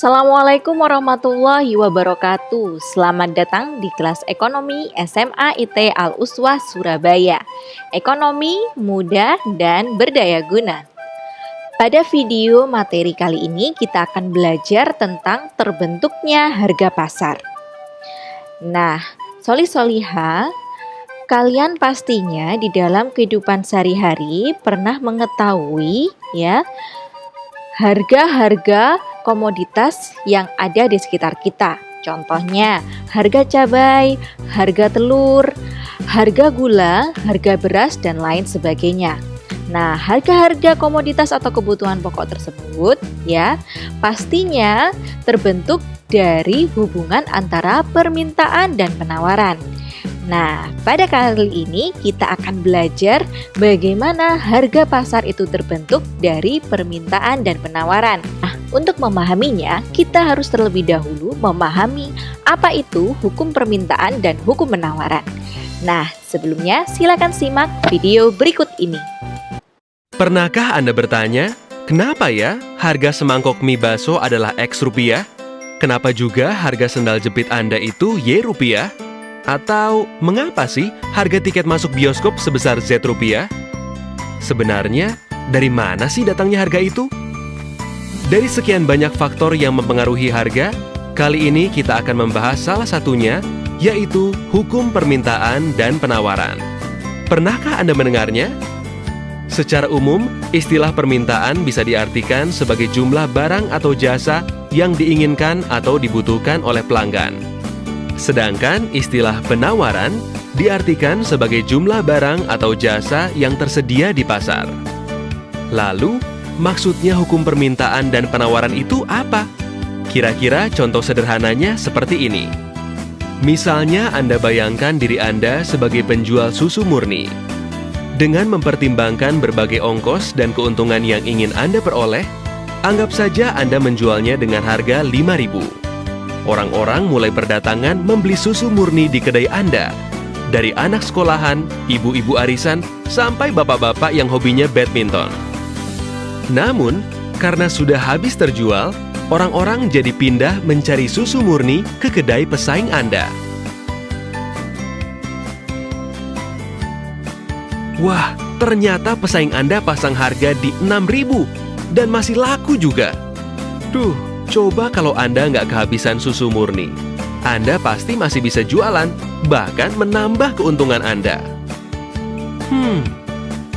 Assalamualaikum warahmatullahi wabarakatuh. Selamat datang di kelas Ekonomi SMA IT Al-Uswah Surabaya. Ekonomi mudah dan berdaya guna. Pada video materi kali ini kita akan belajar tentang terbentuknya harga pasar. Nah, soli-soliha, kalian pastinya di dalam kehidupan sehari-hari pernah mengetahui ya harga-harga komoditas yang ada di sekitar kita. Contohnya, harga cabai, harga telur, harga gula, harga beras, dan lain sebagainya. Nah, harga-harga komoditas atau kebutuhan pokok tersebut ya pastinya terbentuk dari hubungan antara permintaan dan penawaran. Nah, pada kali ini kita akan belajar bagaimana harga pasar itu terbentuk dari permintaan dan penawaran. Nah, untuk memahaminya, kita harus terlebih dahulu memahami apa itu hukum permintaan dan hukum penawaran. Nah, sebelumnya silakan simak video berikut ini. Pernahkah Anda bertanya, kenapa ya harga semangkok mie bakso adalah X rupiah? Kenapa juga harga sendal jepit Anda itu Y rupiah? Atau mengapa sih harga tiket masuk bioskop sebesar Z rupiah? Sebenarnya, dari mana sih datangnya harga itu? Dari sekian banyak faktor yang mempengaruhi harga, kali ini kita akan membahas salah satunya, yaitu hukum permintaan dan penawaran. Pernahkah Anda mendengarnya? Secara umum, istilah permintaan bisa diartikan sebagai jumlah barang atau jasa yang diinginkan atau dibutuhkan oleh pelanggan. Sedangkan istilah penawaran diartikan sebagai jumlah barang atau jasa yang tersedia di pasar. Lalu, maksudnya hukum permintaan dan penawaran itu apa? Kira-kira contoh sederhananya seperti ini. Misalnya Anda bayangkan diri Anda sebagai penjual susu murni. Dengan mempertimbangkan berbagai ongkos dan keuntungan yang ingin Anda peroleh, anggap saja Anda menjualnya dengan harga Rp5.000. Orang-orang mulai berdatangan membeli susu murni di kedai Anda. Dari anak sekolahan, ibu-ibu arisan, sampai bapak-bapak yang hobinya badminton. Namun, karena sudah habis terjual, orang-orang jadi pindah mencari susu murni ke kedai pesaing Anda. Wah, ternyata pesaing Anda pasang harga di Rp6.000 dan masih laku juga. Coba kalau Anda nggak kehabisan susu murni. Anda pasti masih bisa jualan, bahkan menambah keuntungan Anda.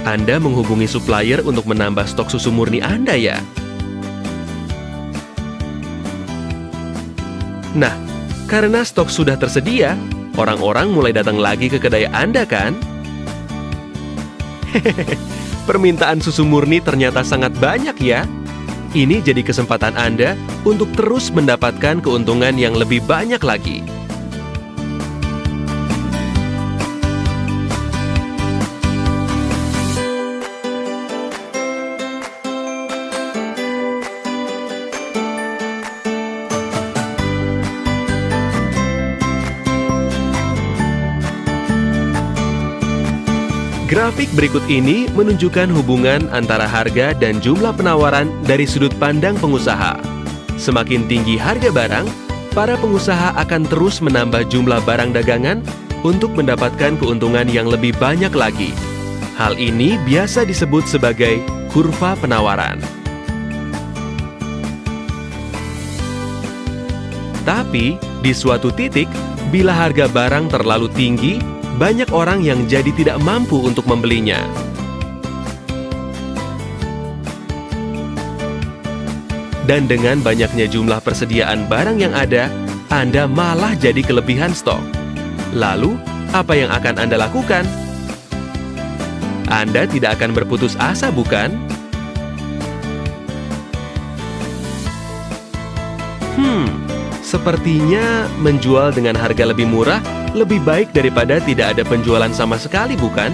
Anda menghubungi supplier untuk menambah stok susu murni Anda ya? Nah, karena stok sudah tersedia, orang-orang mulai datang lagi ke kedai Anda kan? Permintaan susu murni ternyata sangat banyak ya. Ini jadi kesempatan Anda untuk terus mendapatkan keuntungan yang lebih banyak lagi. Grafik berikut ini menunjukkan hubungan antara harga dan jumlah penawaran dari sudut pandang pengusaha. Semakin tinggi harga barang, para pengusaha akan terus menambah jumlah barang dagangan untuk mendapatkan keuntungan yang lebih banyak lagi. Hal ini biasa disebut sebagai kurva penawaran. Tapi, di suatu titik, bila harga barang terlalu tinggi, banyak orang yang jadi tidak mampu untuk membelinya. Dan dengan banyaknya jumlah persediaan barang yang ada, Anda malah jadi kelebihan stok. Lalu, apa yang akan Anda lakukan? Anda tidak akan berputus asa, bukan? Sepertinya menjual dengan harga lebih murah lebih baik daripada tidak ada penjualan sama sekali, bukan?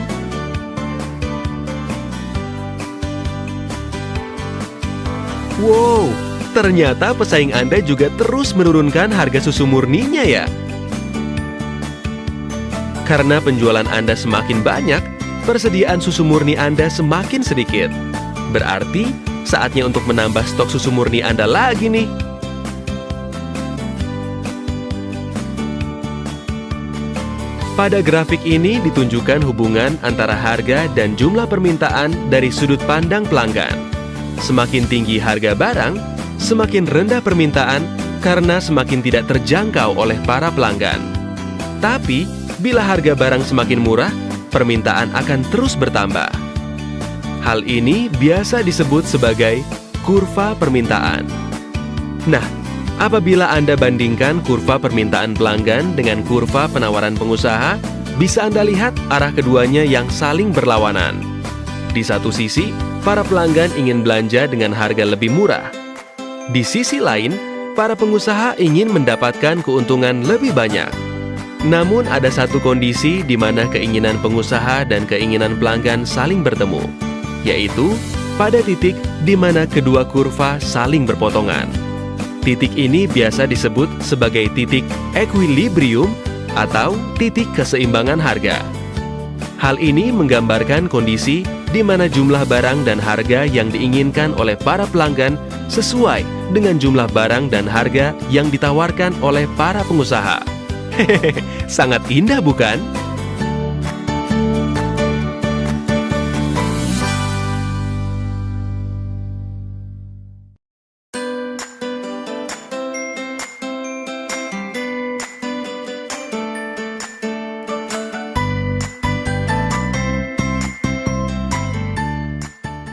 Wow, ternyata pesaing Anda juga terus menurunkan harga susu murninya ya? Karena penjualan Anda semakin banyak, persediaan susu murni Anda semakin sedikit. Berarti, saatnya untuk menambah stok susu murni Anda lagi nih. Pada grafik ini ditunjukkan hubungan antara harga dan jumlah permintaan dari sudut pandang pelanggan. Semakin tinggi harga barang, semakin rendah permintaan karena semakin tidak terjangkau oleh para pelanggan. Tapi, bila harga barang semakin murah, permintaan akan terus bertambah. Hal ini biasa disebut sebagai kurva permintaan. Nah, apabila Anda bandingkan kurva permintaan pelanggan dengan kurva penawaran pengusaha, bisa Anda lihat arah keduanya yang saling berlawanan. Di satu sisi, para pelanggan ingin belanja dengan harga lebih murah. Di sisi lain, para pengusaha ingin mendapatkan keuntungan lebih banyak. Namun ada satu kondisi di mana keinginan pengusaha dan keinginan pelanggan saling bertemu, yaitu pada titik di mana kedua kurva saling berpotongan. Titik ini biasa disebut sebagai titik equilibrium atau titik keseimbangan harga. Hal ini menggambarkan kondisi di mana jumlah barang dan harga yang diinginkan oleh para pelanggan sesuai dengan jumlah barang dan harga yang ditawarkan oleh para pengusaha. Hehehe, sangat indah bukan?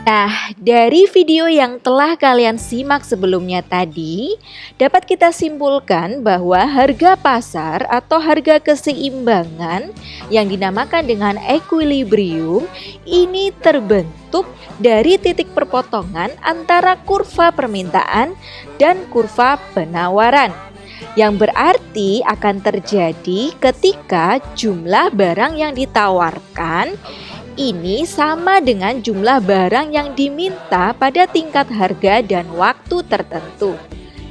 Nah, dari video yang telah kalian simak sebelumnya tadi, dapat kita simpulkan bahwa harga pasar atau harga keseimbangan yang dinamakan dengan equilibrium ini terbentuk dari titik perpotongan antara kurva permintaan dan kurva penawaran. Yang berarti akan terjadi ketika jumlah barang yang ditawarkan ini sama dengan jumlah barang yang diminta pada tingkat harga dan waktu tertentu.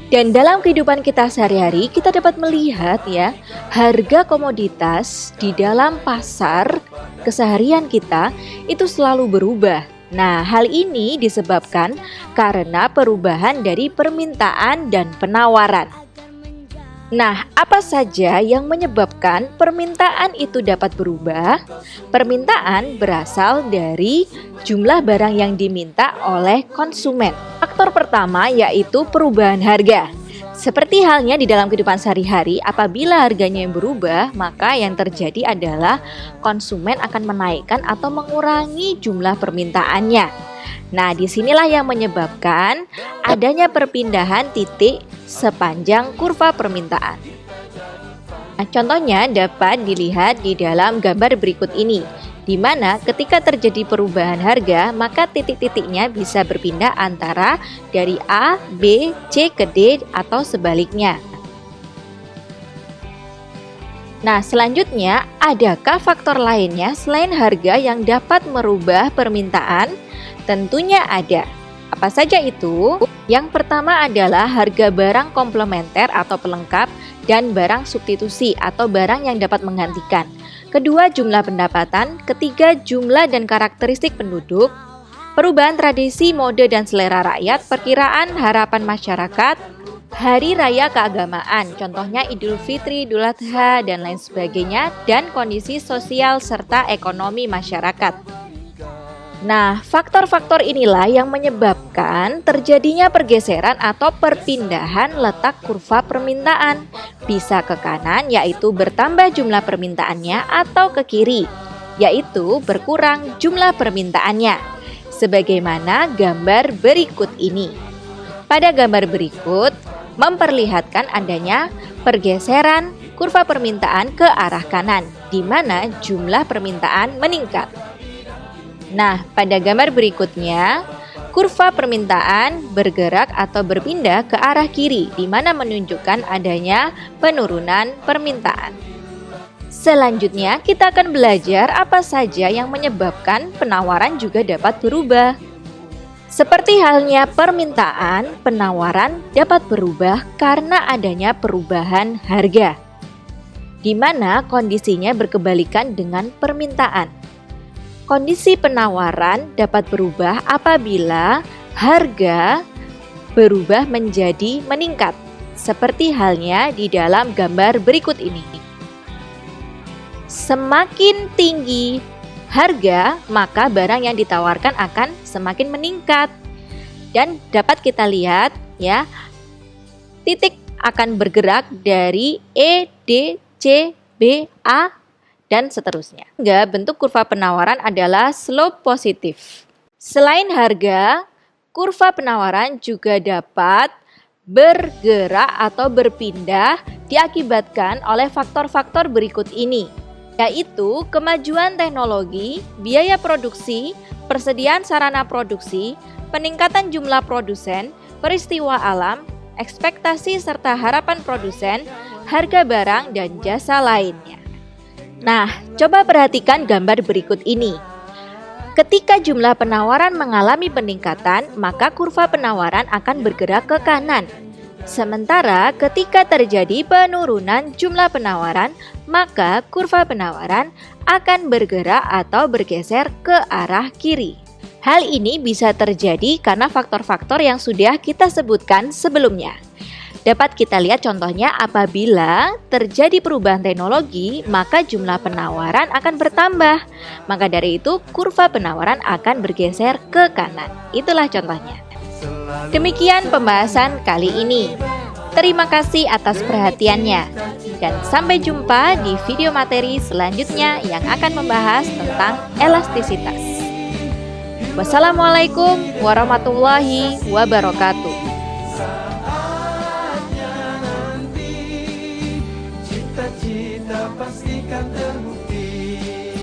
Dan dalam kehidupan kita sehari-hari kita dapat melihat ya, harga komoditas di dalam pasar keseharian kita itu selalu berubah. Nah, hal ini disebabkan karena perubahan dari permintaan dan penawaran. Nah, apa saja yang menyebabkan permintaan itu dapat berubah? Permintaan berasal dari jumlah barang yang diminta oleh konsumen. Faktor pertama yaitu perubahan harga. Seperti halnya di dalam kehidupan sehari-hari, apabila harganya yang berubah, maka yang terjadi adalah konsumen akan menaikkan atau mengurangi jumlah permintaannya. Nah, disinilah yang menyebabkan adanya perpindahan titik sepanjang kurva permintaan. Nah, contohnya dapat dilihat di dalam gambar berikut ini, di mana ketika terjadi perubahan harga, maka titik-titiknya bisa berpindah antara dari A, B, C ke D atau sebaliknya. Nah, selanjutnya, adakah faktor lainnya selain harga yang dapat merubah permintaan? Tentunya ada. Apa saja itu? Yang pertama adalah harga barang komplementer atau pelengkap dan barang substitusi atau barang yang dapat menggantikan. Kedua, jumlah pendapatan. Ketiga, jumlah dan karakteristik penduduk. Perubahan tradisi, mode dan selera rakyat. Perkiraan harapan masyarakat. Hari raya keagamaan, contohnya Idul Fitri, Idul Adha, dan lain sebagainya. Dan kondisi sosial serta ekonomi masyarakat. Nah, faktor-faktor inilah yang menyebabkan terjadinya pergeseran atau perpindahan letak kurva permintaan. Bisa ke kanan, yaitu bertambah jumlah permintaannya, atau ke kiri, yaitu berkurang jumlah permintaannya. Sebagaimana gambar berikut ini. Pada gambar berikut, memperlihatkan adanya pergeseran kurva permintaan ke arah kanan, di mana jumlah permintaan meningkat. Nah, pada gambar berikutnya, kurva permintaan bergerak atau berpindah ke arah kiri, di mana menunjukkan adanya penurunan permintaan. Selanjutnya, kita akan belajar apa saja yang menyebabkan penawaran juga dapat berubah. Seperti halnya permintaan, penawaran dapat berubah karena adanya perubahan harga, di mana kondisinya berkebalikan dengan permintaan. Kondisi penawaran dapat berubah apabila harga berubah menjadi meningkat, seperti halnya di dalam gambar berikut ini. semakin tinggi harga, maka barang yang ditawarkan akan semakin meningkat. Dan dapat kita lihat ya, titik akan bergerak dari E, D, C, B, A, dan seterusnya. Hingga bentuk kurva penawaran adalah slope positif. Selain harga, kurva penawaran juga dapat bergerak atau berpindah diakibatkan oleh faktor-faktor berikut ini, yaitu kemajuan teknologi, biaya produksi, persediaan sarana produksi, peningkatan jumlah produsen, peristiwa alam, ekspektasi serta harapan produsen, harga barang dan jasa lainnya. Nah, coba perhatikan gambar berikut ini. Ketika jumlah penawaran mengalami peningkatan, maka kurva penawaran akan bergerak ke kanan. Sementara ketika terjadi penurunan jumlah penawaran, maka kurva penawaran akan bergerak atau bergeser ke arah kiri. Hal ini bisa terjadi karena faktor-faktor yang sudah kita sebutkan sebelumnya. Dapat kita lihat contohnya apabila terjadi perubahan teknologi, maka jumlah penawaran akan bertambah. Maka dari itu, kurva penawaran akan bergeser ke kanan. Itulah contohnya. Demikian pembahasan kali ini. Terima kasih atas perhatiannya. Dan sampai jumpa di video materi selanjutnya yang akan membahas tentang elastisitas. Wassalamualaikum warahmatullahi wabarakatuh. Cita-cita pastikan